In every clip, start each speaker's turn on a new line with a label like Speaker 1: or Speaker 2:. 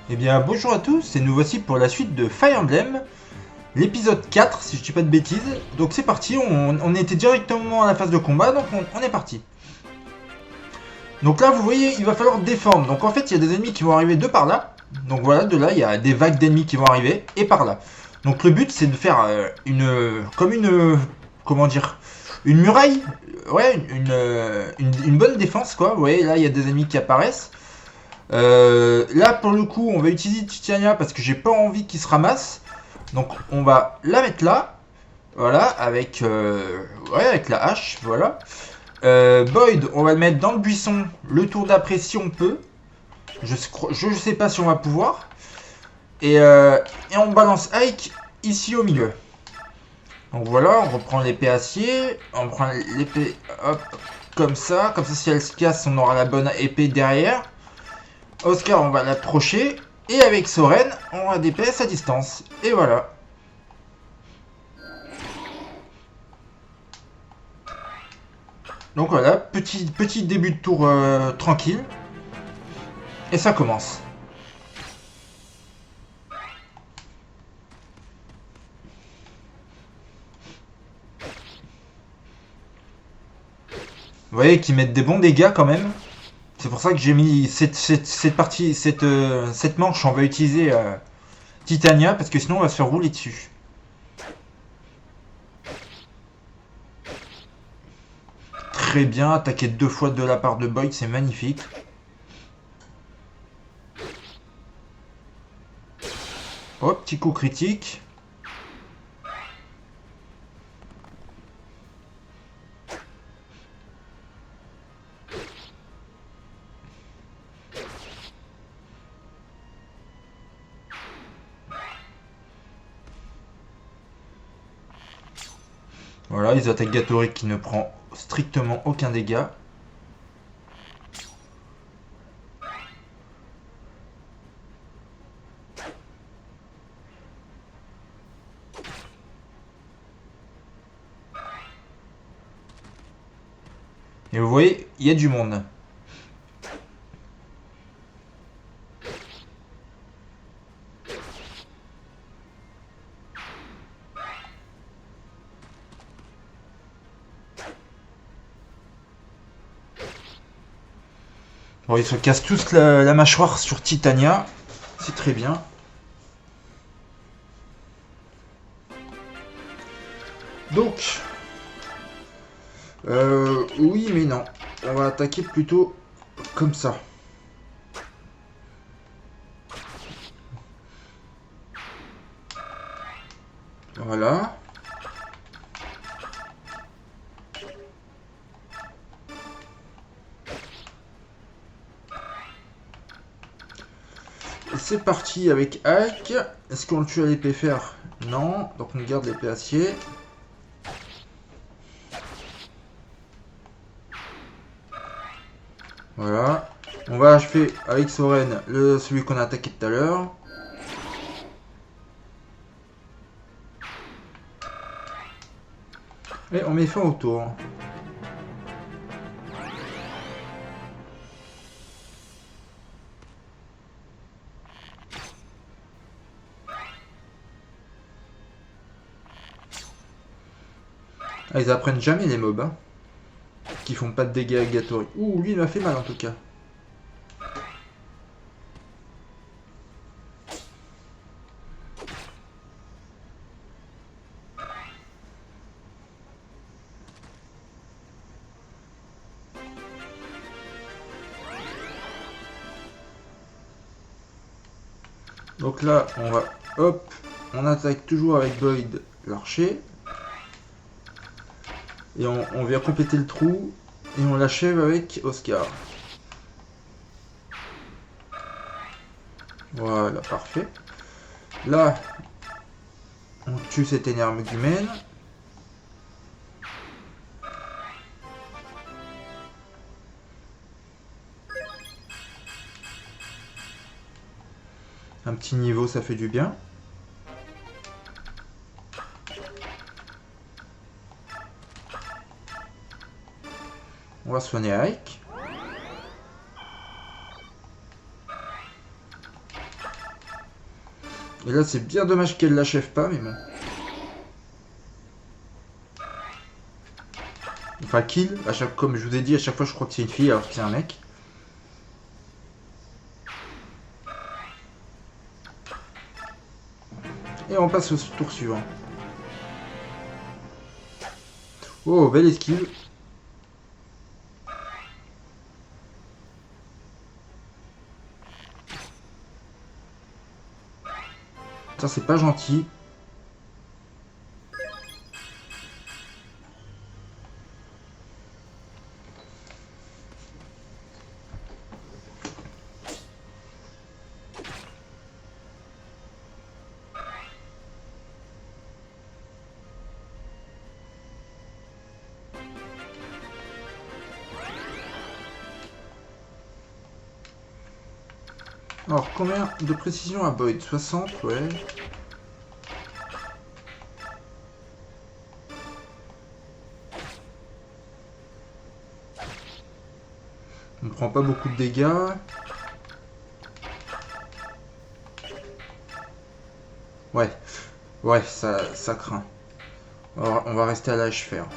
Speaker 1: Eh bien bonjour à tous et nous voici pour la suite de Fire Emblem, l'épisode 4 si je dis pas de bêtises. Donc c'est parti, on était directement à la phase de combat, donc on est parti. Donc là vous voyez il va falloir défendre, donc en fait il y a des ennemis qui vont arriver de par là. Donc voilà, de là il y a des vagues d'ennemis qui vont arriver, et par là. Donc le but c'est de faire comme une, comment dire, une muraille, ouais, une bonne défense quoi. Vous voyez là il y a des ennemis qui apparaissent. Là pour le coup on va utiliser Titania parce que j'ai pas envie qu'il se ramasse. Donc on va la mettre là. Voilà, ouais, avec la hache, voilà. Boyd, on va le mettre dans le buisson le tour d'après si on peut. Je sais pas si on va pouvoir. Et on balance Ike ici au milieu. Donc voilà, on reprend l'épée acier. On prend l'épée, hop, comme ça. Comme ça si elle se casse on aura la bonne épée derrière. Oscar, on va l'approcher. Et avec Soren, on a des PS à distance. Et voilà. Donc voilà, petit début de tour tranquille. Et ça commence. Vous voyez qu'ils mettent des bons dégâts quand même. C'est pour ça que j'ai mis cette partie, cette manche, on va utiliser Titania, parce que sinon on va se faire rouler dessus. Très bien, attaqué 2 fois de la part de Boyd, c'est magnifique. Hop, petit coup critique. Voilà, ils attaquent Gatoric qui ne prend strictement aucun dégât. Et vous voyez, il y a du monde. Bon, ils se cassent tous la mâchoire sur Titania. C'est très bien. Donc, oui mais non. On va attaquer plutôt comme ça. Voilà. Et c'est parti avec Ike. Est-ce qu'on le tue à l'épée fer? Non. Donc on garde l'épée acier. Voilà. On va achever avec Soren celui qu'on a attaqué tout à l'heure. Et on met fin au tour. Ah, ils apprennent jamais les mobs. Hein, qui font pas de dégâts à Gatori. Ouh, lui il m'a fait mal en tout cas. Donc là, on va, hop, on attaque toujours avec Boyd l'archer. Et on vient compléter le trou. Et on l'achève avec Oscar. Voilà, parfait. Là, on tue cette énergumène. Un petit niveau, ça fait du bien. On va soigner Ike. Et là, c'est bien dommage qu'elle l'achève pas, mais bon. Enfin, kill, comme je vous ai dit, à chaque fois, je crois que c'est une fille alors que c'est un mec. Et on passe au tour suivant. Oh, belle esquive. Ça, c'est pas gentil. Alors, combien de précision à Boyd? 60, ouais. On prend pas beaucoup de dégâts. Ouais, ouais, ça craint. Alors, on va rester à l'âge fer.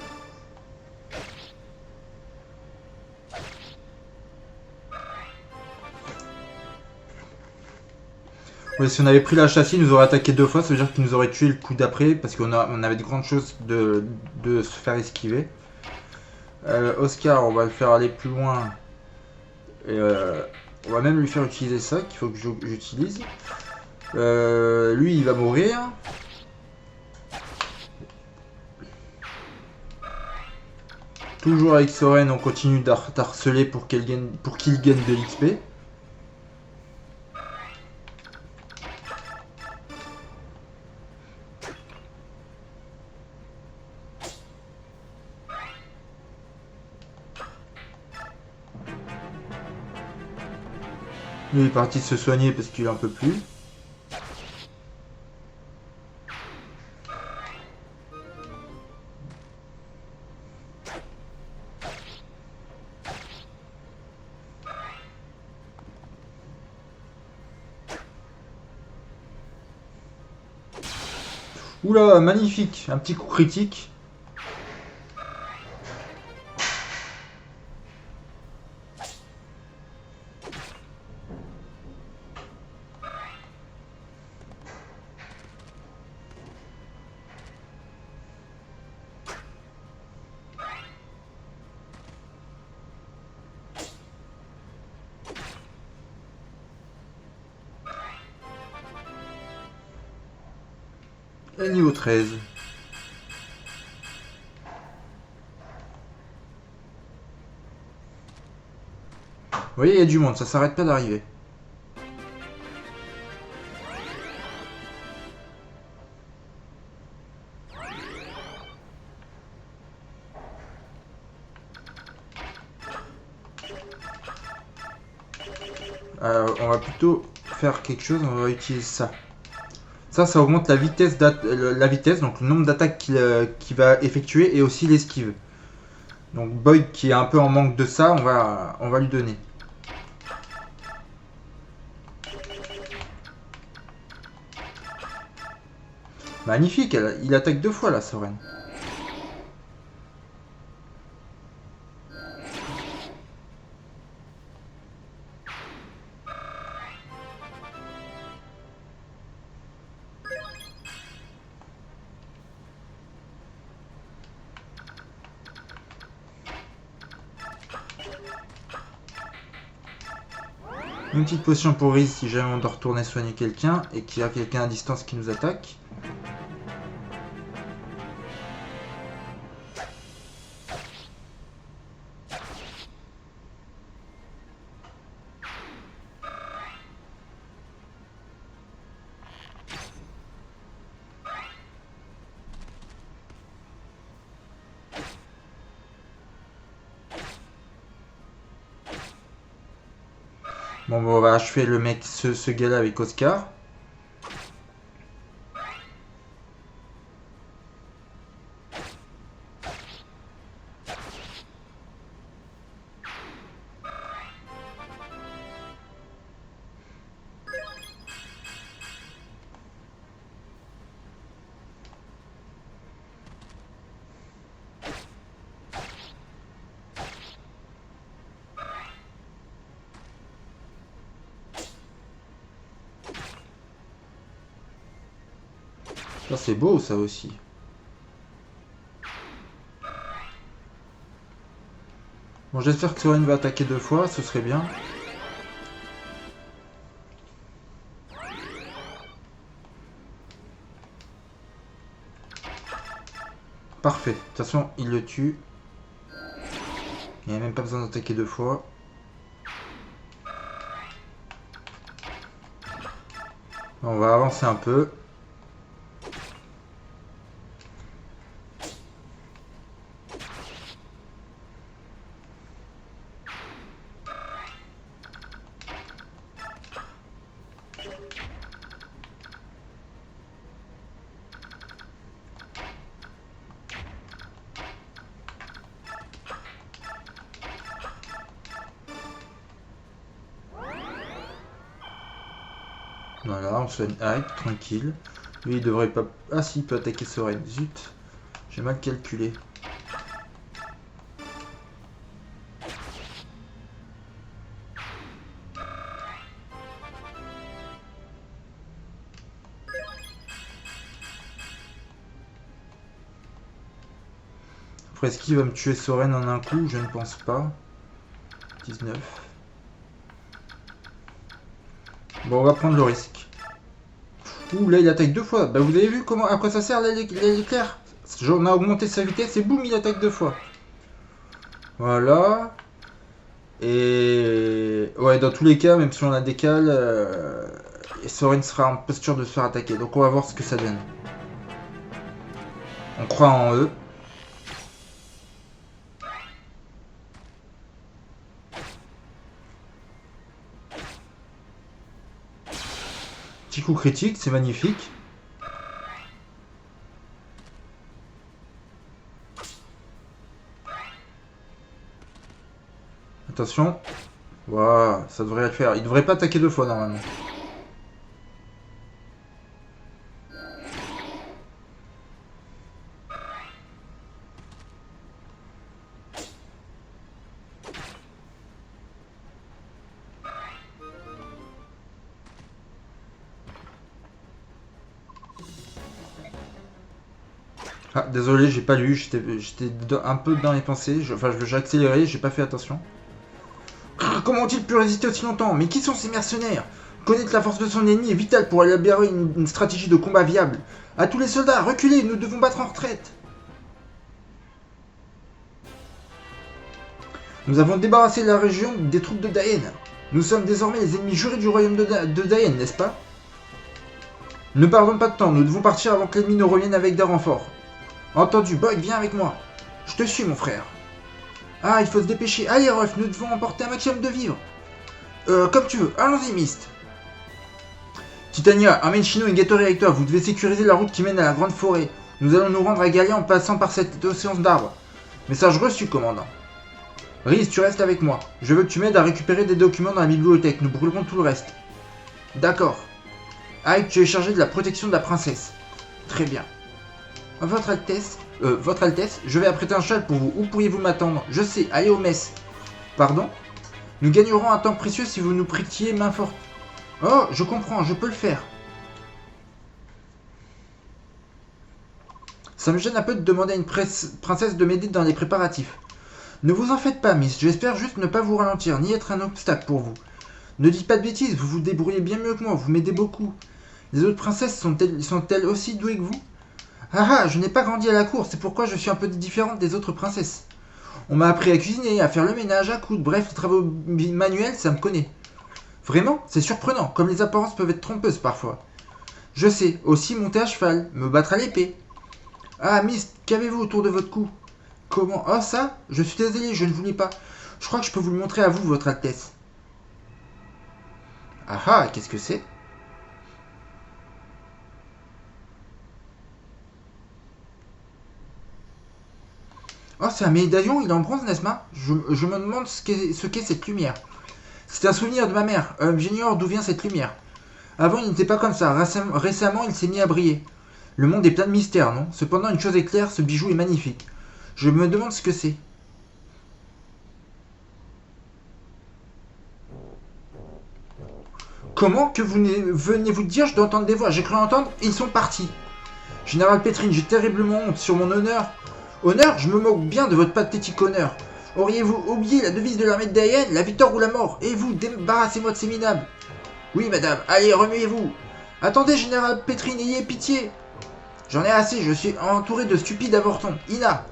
Speaker 1: Ouais, si on avait pris la châssis, il nous aurait attaqué 2 fois, ça veut dire qu'il nous aurait tué le coup d'après, parce qu'on avait de grandes chances de se faire esquiver. Oscar, on va le faire aller plus loin. Et, on va même lui faire utiliser ça, qu'il faut que j'utilise. Lui, il va mourir. Toujours avec Soren, on continue d'harceler pour qu'il gagne de l'XP. Lui il est parti se soigner parce qu'il en peut plus. Oula, magnifique, un petit coup critique. Et niveau 13. Vous voyez, il y a du monde, ça s'arrête pas d'arriver. On va plutôt faire quelque chose, on va utiliser ça. Ça augmente la vitesse, donc le nombre d'attaques qu'il va effectuer et aussi l'esquive. Donc Boyd qui est un peu en manque de ça, on va lui donner. Magnifique, il attaque 2 fois là, Soren. Une petite potion pour Riz si jamais on doit retourner soigner quelqu'un et qu'il y a quelqu'un à distance qui nous attaque. Bon, on va achever le mec, ce gars-là avec Oscar. Ça c'est beau ça aussi. Bon, j'espère que Soren va attaquer 2 fois, ce serait bien. Parfait. De toute façon, il le tue. Il n'y a même pas besoin d'attaquer 2 fois. On va avancer un peu. Voilà, on soigne Ike, tranquille. Lui, il devrait pas... Ah si, il peut attaquer Soren. Zut, j'ai mal calculé. Après, est-ce qu'il va me tuer Soren en un coup? Je ne pense pas. 19. Bon, on va prendre le risque. Ouh, là, il attaque 2 fois. Bah, vous avez vu comment, à quoi ça sert l'éclair? On a augmenté sa vitesse et boum, il attaque 2 fois. Voilà. Et... ouais, dans tous les cas, même si on la décale, Soren sera en posture de se faire attaquer. Donc, on va voir ce que ça donne. On croit en eux. Petit coup critique, c'est magnifique. Attention. Waouh, ça devrait le faire. Il devrait pas attaquer 2 fois normalement. Ah, désolé, j'ai pas lu, j'étais un peu dans les pensées, enfin j'ai accéléré, j'ai pas fait attention. Comment ont-ils pu résister aussi longtemps? Mais qui sont ces mercenaires? Connaître la force de son ennemi est vital pour élaborer une stratégie de combat viable. À tous les soldats, reculez, nous devons battre en retraite. Nous avons débarrassé la région des troupes de Daen. Nous sommes désormais les ennemis jurés du royaume de Daen, n'est-ce pas? Ne perdons pas de temps, nous devons partir avant que l'ennemi ne revienne avec des renforts. Entendu, Boyd, viens avec moi. Je te suis, mon frère. Ah, il faut se dépêcher. Allez, Ruff, nous devons emporter un maximum de vivres. Comme tu veux. Allons-y, Myst. Titania, emmène Shino et Gatori avec toi. Vous devez sécuriser la route qui mène à la grande forêt. Nous allons nous rendre à Galia en passant par cette océan d'arbres. Message reçu, commandant. Riz, tu restes avec moi. Je veux que tu m'aides à récupérer des documents dans la bibliothèque. Nous brûlerons tout le reste. D'accord. Ike, tu es chargé de la protection de la princesse. Très bien. Votre Altesse, je vais apprêter un châle pour vous. Où pourriez-vous m'attendre? Je sais, allez aux messes. Pardon? Nous gagnerons un temps précieux si vous nous prêtiez main forte. Oh, je comprends, je peux le faire. Ça me gêne un peu de demander à une princesse de m'aider dans les préparatifs. Ne vous en faites pas, Miss, j'espère juste ne pas vous ralentir, ni être un obstacle pour vous. Ne dites pas de bêtises, vous vous débrouillez bien mieux que moi, vous m'aidez beaucoup. Les autres princesses sont-elles aussi douées que vous? Ah ah, je n'ai pas grandi à la cour, c'est pourquoi je suis un peu différente des autres princesses. On m'a appris à cuisiner, à faire le ménage, à coudre, bref, les travaux manuels, ça me connaît. Vraiment, c'est surprenant, comme les apparences peuvent être trompeuses parfois. Je sais, aussi monter à cheval, me battre à l'épée. Ah, Miss, qu'avez-vous autour de votre cou? Comment? Oh, ça? Je suis désolé, je ne voulais pas. Je crois que je peux vous le montrer à vous, votre Altesse. Ah ah, qu'est-ce que c'est? Oh, c'est un médaillon, il est en bronze, n'est-ce pas? Je me demande ce qu'est cette lumière. C'est un souvenir de ma mère. J'ignore d'où vient cette lumière. Avant, il n'était pas comme ça. Récemment, il s'est mis à briller. Le monde est plein de mystères, non? Cependant, une chose est claire, ce bijou est magnifique. Je me demande ce que c'est. Comment que venez-vous de dire? Je dois entendre des voix. J'ai cru entendre, ils sont partis. Général Pétrine, j'ai terriblement honte sur mon honneur. Honneur? Je me moque bien de votre pathétique honneur. Auriez-vous oublié la devise de l'armée de Dayen, la victoire ou la mort? Et vous, débarrassez-moi de ces minables. Oui, madame, allez, remuez-vous. Attendez, Général Pétrine, ayez pitié. J'en ai assez, je suis entouré de stupides avortons. Ina,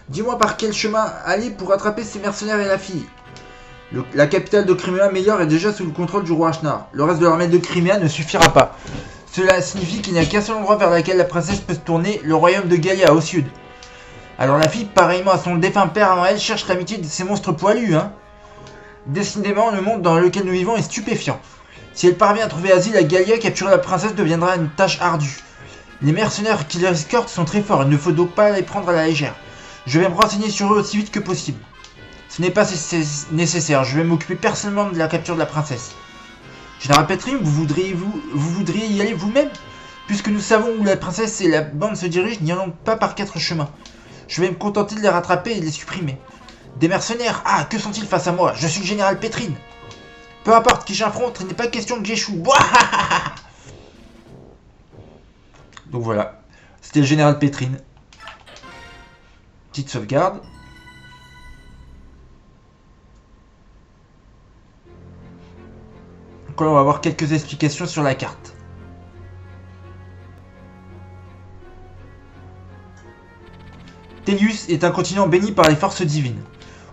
Speaker 1: dis-moi par quel chemin aller pour attraper ces mercenaires et la fille. La capitale de Crimea, Meilleur, est déjà sous le contrôle du roi Ashnar. Le reste de l'armée de Crimea ne suffira pas. Cela signifie qu'il n'y a qu'un seul endroit vers lequel la princesse peut se tourner, le royaume de Galia, au sud. Alors la fille, pareillement à son défunt père avant elle, cherche l'amitié de ces monstres poilus, hein. Décidément, le monde dans lequel nous vivons est stupéfiant. Si elle parvient à trouver asile à Galia, capturer la princesse deviendra une tâche ardue. Les mercenaires qui les escortent sont très forts, il ne faut donc pas les prendre à la légère. Je vais me renseigner sur eux aussi vite que possible. Ce n'est pas nécessaire, je vais m'occuper personnellement de la capture de la princesse. Général Pétrine, vous voudriez y aller vous-même? Puisque nous savons où la princesse et la bande se dirigent, n'y allons pas par 4 chemins. Je vais me contenter de les rattraper et de les supprimer. Des mercenaires? Ah, que sont-ils face à moi? Je suis le général Pétrine. Peu importe qui j'affronte, il n'est pas question que j'échoue. Donc voilà, c'était le général Pétrine. Petite sauvegarde. Donc là, on va avoir quelques explications sur la carte. Télius est un continent béni par les forces divines.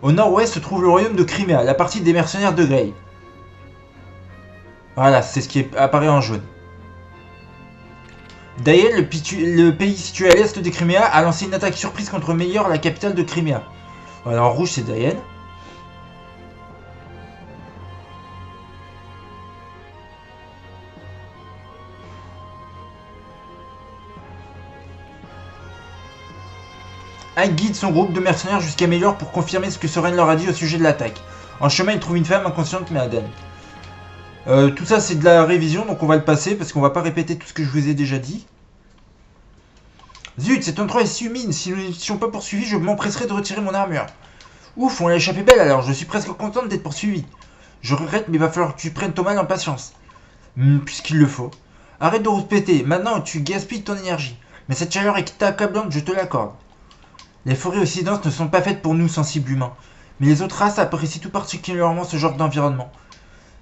Speaker 1: Au nord-ouest se trouve le royaume de Crimea, la partie des mercenaires de Grey. Voilà, c'est ce qui apparaît en jaune. Dayen, le pays situé à l'est de Crimea, a lancé une attaque surprise contre Meilleur, la capitale de Crimea. Voilà, en rouge c'est Dayen. Ike guide son groupe de mercenaires jusqu'à Meilleur pour confirmer ce que Soren leur a dit au sujet de l'attaque. En chemin, il trouve une femme inconsciente mais indemne. Tout ça c'est de la révision, donc on va le passer parce qu'on va pas répéter tout ce que je vous ai déjà dit. Zut, cet endroit est si humide, si nous n'étions pas poursuivis, je m'empresserais de retirer mon armure. Ouf, on l'a échappé belle alors, je suis presque contente d'être poursuivi. Je regrette, mais il va falloir que tu prennes ton mal en patience. Puisqu'il le faut. Arrête de rouspéter, maintenant tu gaspilles ton énergie. Mais cette chaleur est accablante, je te l'accorde. Les forêts aussi denses ne sont pas faites pour nous sensibles humains. Mais les autres races apprécient tout particulièrement ce genre d'environnement.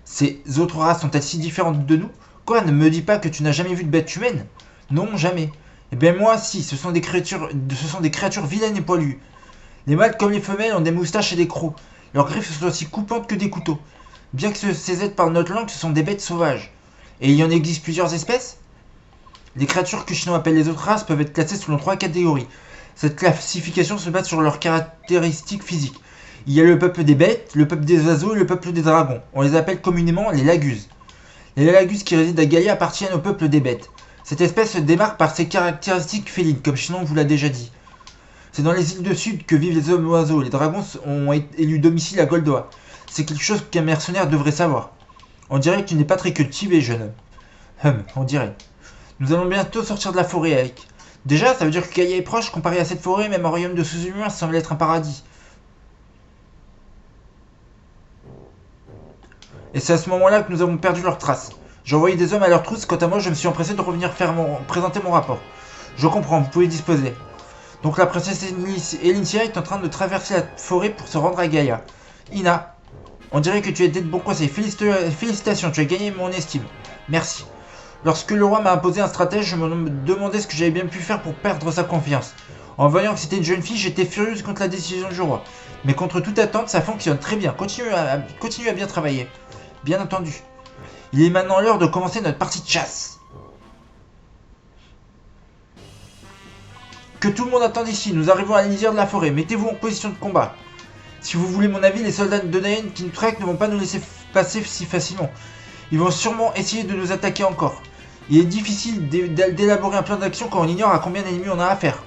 Speaker 1: Ces autres races sont-elles si différentes de nous? Quoi, ne me dis pas que tu n'as jamais vu de bête humaine? Non, jamais. Eh bien moi, si, ce sont des créatures vilaines et poilues. Les mâles comme les femelles ont des moustaches et des crocs. Leurs griffes sont aussi coupantes que des couteaux. Bien que ces êtres parlent notre langue, ce sont des bêtes sauvages. Et il y en existe plusieurs espèces? Les créatures que Chino appelle les autres races peuvent être classées selon 3 catégories. Cette classification se base sur leurs caractéristiques physiques. Il y a le peuple des bêtes, le peuple des oiseaux et le peuple des dragons. On les appelle communément les laguses. Les laguses qui résident à Galia appartiennent au peuple des bêtes. Cette espèce se démarque par ses caractéristiques félines, comme Chinon vous l'a déjà dit. C'est dans les îles du sud que vivent les hommes oiseaux. Les dragons ont élu domicile à Goldoa. C'est quelque chose qu'un mercenaire devrait savoir. On dirait que tu n'es pas très cultivé, jeune homme. On dirait. Nous allons bientôt sortir de la forêt, Ike. Déjà, ça veut dire que Galia est proche, comparé à cette forêt, même un royaume de sous-humains semble être un paradis. Et c'est à ce moment-là que nous avons perdu leurs traces. J'ai envoyé des hommes à leur trousse, quant à moi je me suis empressé de revenir présenter mon rapport. Je comprends, vous pouvez disposer. Donc la princesse Elincia est en train de traverser la forêt pour se rendre à Gaia. Ina, on dirait que tu as été de bons conseils. Félicitations, tu as gagné mon estime. Merci. Lorsque le roi m'a imposé un stratège, je me demandais ce que j'avais bien pu faire pour perdre sa confiance. En voyant que c'était une jeune fille, j'étais furieuse contre la décision du roi. Mais contre toute attente, ça fonctionne très bien. Continue à bien travailler. Bien entendu. Il est maintenant l'heure de commencer notre partie de chasse. Que tout le monde attende ici, nous arrivons à la lisière de la forêt. Mettez-vous en position de combat. Si vous voulez mon avis, les soldats de Dayen qui nous traquent ne vont pas nous laisser passer si facilement. Ils vont sûrement essayer de nous attaquer encore. Il est difficile d'élaborer un plan d'action quand on ignore à combien d'ennemis on a affaire.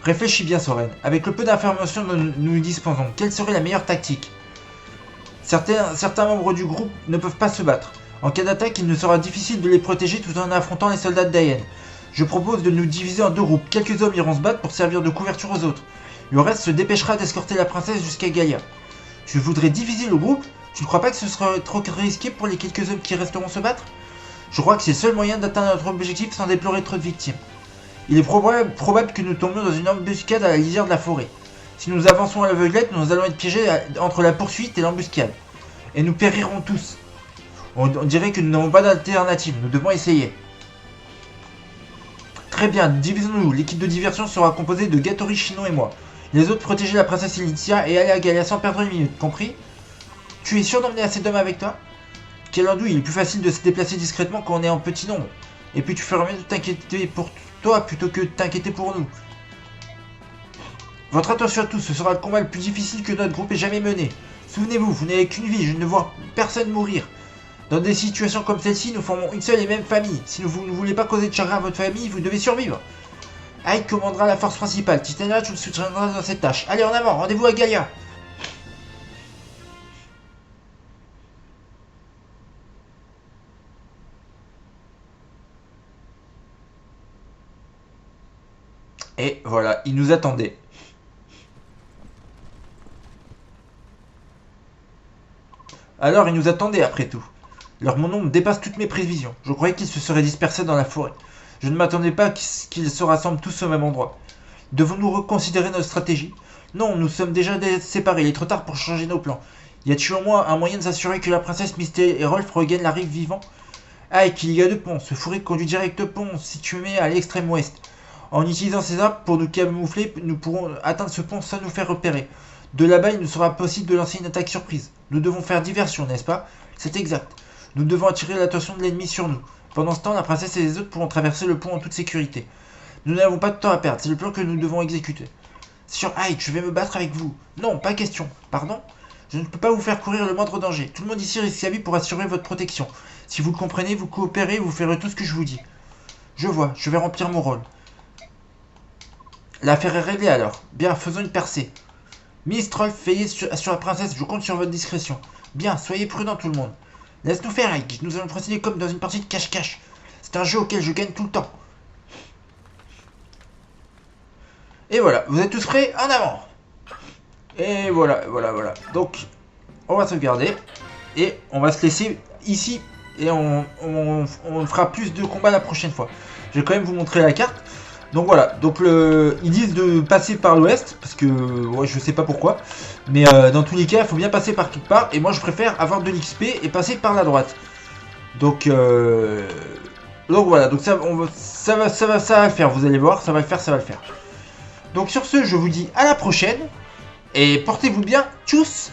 Speaker 1: Réfléchis bien, Soren. Avec le peu d'informations dont nous disposons, quelle serait la meilleure tactique? Certains membres du groupe ne peuvent pas se battre. En cas d'attaque, il nous sera difficile de les protéger tout en affrontant les soldats de Dayen. Je propose de nous diviser en 2 groupes. Quelques hommes iront se battre pour servir de couverture aux autres. Le reste se dépêchera d'escorter la princesse jusqu'à Gaia. Tu voudrais diviser le groupe? Tu ne crois pas que ce serait trop risqué pour les quelques hommes qui resteront se battre? Je crois que c'est le seul moyen d'atteindre notre objectif sans déplorer trop de victimes. Il est probable que nous tombions dans une embuscade à la lisière de la forêt. Si nous avançons à l'aveuglette, nous allons être piégés entre la poursuite et l'embuscade. Et nous périrons tous. On dirait que nous n'avons pas d'alternative, nous devons essayer. Très bien, divisons-nous. L'équipe de diversion sera composée de Gatori, Shino et moi. Les autres protéger la princesse Elysia et aller à Galia sans perdre une minute, compris? Tu es sûr d'emmener assez d'hommes avec toi? Quel andouille, il est plus facile de se déplacer discrètement quand on est en petit nombre. Et puis tu feras mieux de t'inquiéter pour toi plutôt que de t'inquiéter pour nous. Votre attention à tous, ce sera le combat le plus difficile que notre groupe ait jamais mené. Souvenez-vous, vous n'avez qu'une vie, je ne vois personne mourir. Dans des situations comme celle-ci, nous formons une seule et même famille. Si vous ne voulez pas causer de chagrin à votre famille, vous devez survivre. Ike commandera la force principale. Titania, tu le soutiendras dans cette tâche. Allez, en avant, rendez-vous à Galia. Et voilà, ils nous attendaient. Alors, ils nous attendaient après tout. Leur nombre dépasse toutes mes prévisions. Je croyais qu'ils se seraient dispersés dans la forêt. Je ne m'attendais pas qu'ils se rassemblent tous au même endroit. Devons-nous reconsidérer notre stratégie? Non, nous sommes déjà séparés. Il est trop tard pour changer nos plans. Y a-t-il au moins un moyen de s'assurer que la princesse Misty et Rolf regagnent la rive vivant? Ah, et qu'il y a deux ponts. Ce fourré conduit direct au pont situé à l'extrême ouest. En utilisant ces arbres pour nous camoufler, nous pourrons atteindre ce pont sans nous faire repérer. De là-bas, il nous sera possible de lancer une attaque surprise. Nous devons faire diversion, n'est-ce pas? C'est exact. Nous devons attirer l'attention de l'ennemi sur nous. Pendant ce temps, la princesse et les autres pourront traverser le pont en toute sécurité. Nous n'avons pas de temps à perdre, c'est le plan que nous devons exécuter. Sur Hyde, je vais me battre avec vous. Non, pas question. Pardon? Je ne peux pas vous faire courir le moindre danger. Tout le monde ici risque sa vie pour assurer votre protection. Si vous le comprenez, vous coopérez, vous ferez tout ce que je vous dis. Je vois, je vais remplir mon rôle. L'affaire est réglée alors. Bien, faisons une percée. Miss Troll, veillez sur la princesse, je compte sur votre discrétion. Bien, soyez prudents tout le monde. Laisse-nous faire, Ike. Nous allons procéder comme dans une partie de cache-cache. C'est un jeu auquel je gagne tout le temps. Et voilà, vous êtes tous prêts? En avant! Et voilà. Donc, on va sauvegarder. Et on va se laisser ici. Et on fera plus de combats la prochaine fois. Je vais quand même vous montrer la carte. Donc voilà, donc ils disent de passer par l'ouest, parce que ouais, je sais pas pourquoi. Mais dans tous les cas, il faut bien passer par quelque part. Et moi je préfère avoir de l'XP et passer par la droite. Donc voilà, donc ça va le faire, vous allez voir, ça va le faire. Donc sur ce, je vous dis à la prochaine. Et portez-vous bien, tchuss!